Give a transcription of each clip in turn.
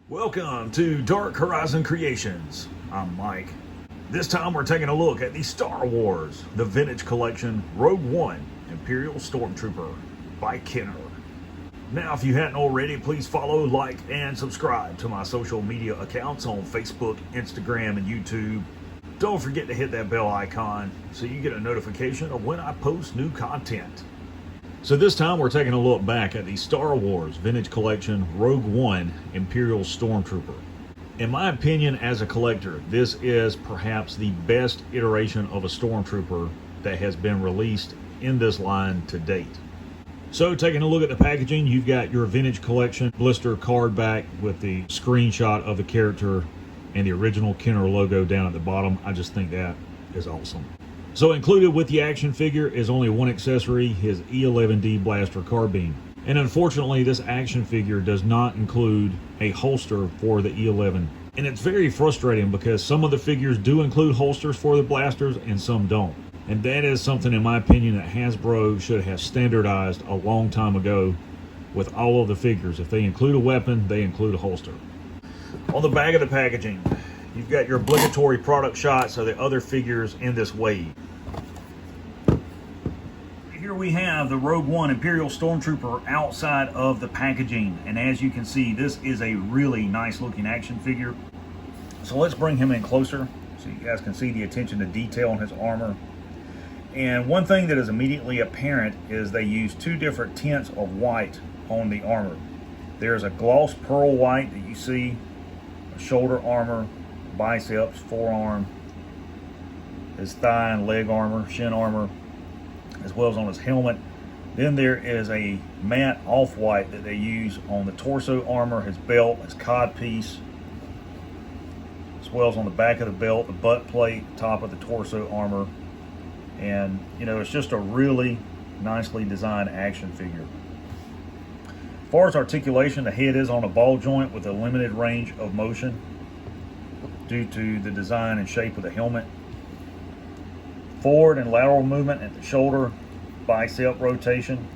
Welcome to Dark Horizon Creations. I'm Mike. This time we're taking a look at the Star Wars, the Vintage Collection Rogue One Imperial Stormtrooper by Kenner. Now, if you hadn't already, please follow, like, and subscribe to my social media accounts on Facebook, Instagram, and YouTube. Don't forget to hit that bell icon so you get a notification of when I post new content. So this time we're taking a look back at the Star Wars Vintage Collection Rogue One Imperial Stormtrooper. In my opinion, as a collector, this is perhaps the best iteration of a Stormtrooper that has been released in this line to date. So taking a look at the packaging, you've got your Vintage Collection blister card back with the screenshot of the character and the original Kenner logo down at the bottom. I just think that is awesome. So included with the action figure is only one accessory, his E11D blaster carbine. And unfortunately, this action figure does not include a holster for the E11. And it's very frustrating because some of the figures do include holsters for the blasters and some don't. And that is something, in my opinion, that Hasbro should have standardized a long time ago with all of the figures. If they include a weapon, they include a holster. On the back of the packaging, you've got your obligatory product shots of the other figures in this wave. Here we have the Rogue One Imperial Stormtrooper outside of the packaging. And as you can see, this is a really nice looking action figure. So let's bring him in closer so you guys can see the attention to detail on his armor. And one thing that is immediately apparent is they use two different tints of white on the armor. There's a gloss pearl white that you see, shoulder armor, biceps, forearm, his thigh and leg armor, shin armor, as well as on his helmet. Then there is a matte off-white that they use on the torso armor, his belt, his codpiece, as well as on the back of the belt, the butt plate, top of the torso armor. And you know, it's just a really nicely designed action figure. As far as articulation, the head is on a ball joint with a limited range of motion due to the design and shape of the helmet. Forward and lateral movement at the shoulder, bicep rotation.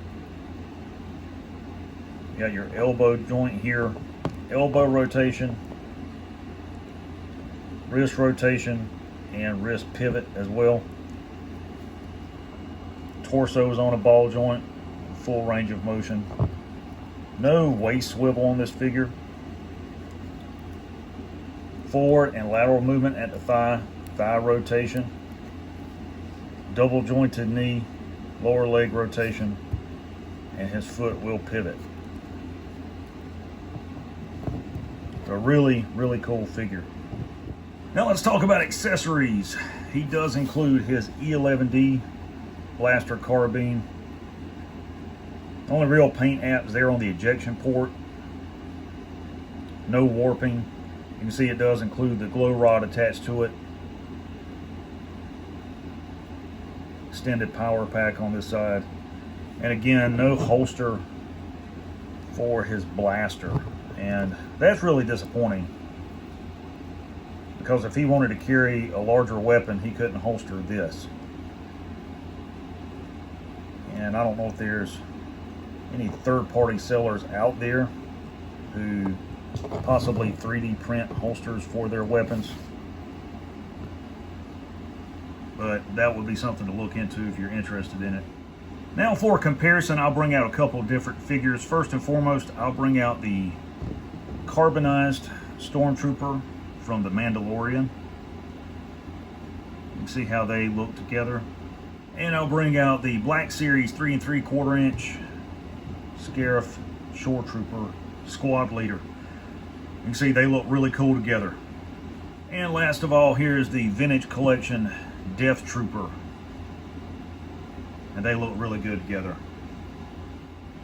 You got your elbow joint here, elbow rotation, wrist rotation, and wrist pivot as well. Torso is on a ball joint, full range of motion. No waist swivel on this figure. Forward and lateral movement at the thigh rotation. Double jointed knee, lower leg rotation, and his foot will pivot. A really, really cool figure. Now let's talk about accessories. He does include his E11D blaster carbine. Only real paint apps there on the ejection port. No warping. You can see it does include the glow rod attached to it. Extended power pack on this side. And again, no holster for his blaster. And that's really disappointing, because if he wanted to carry a larger weapon, he couldn't holster this. And I don't know if there's any third-party sellers out there who possibly 3D print holsters for their weapons, but that would be something to look into if you're interested in it. Now for comparison, I'll bring out a couple of different figures. First and foremost, I'll bring out the carbonized Stormtrooper from The Mandalorian. You can see how they look together. And I'll bring out the Black Series 3 3/4 inch Scarif Shore Trooper Squad Leader. You can see they look really cool together. And last of all, here's the Vintage Collection Death Trooper. And they look really good together.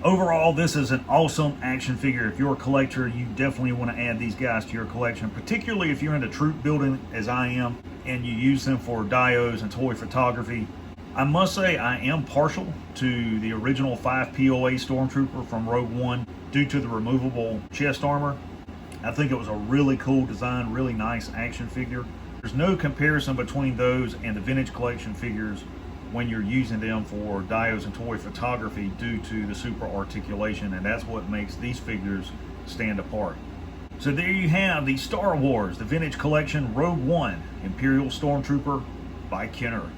Overall, this is an awesome action figure. If you're a collector, you definitely want to add these guys to your collection, particularly if you're into troop building as I am, and you use them for dios and toy photography. I must say I am partial to the original 5 POA Stormtrooper from Rogue One due to the removable chest armor. I think it was a really cool design, really nice action figure. There's no comparison between those and the Vintage Collection figures when you're using them for dios and toy photography due to the super articulation, and that's what makes these figures stand apart. So there you have the Star Wars, the Vintage Collection Rogue One Imperial Stormtrooper by Kenner.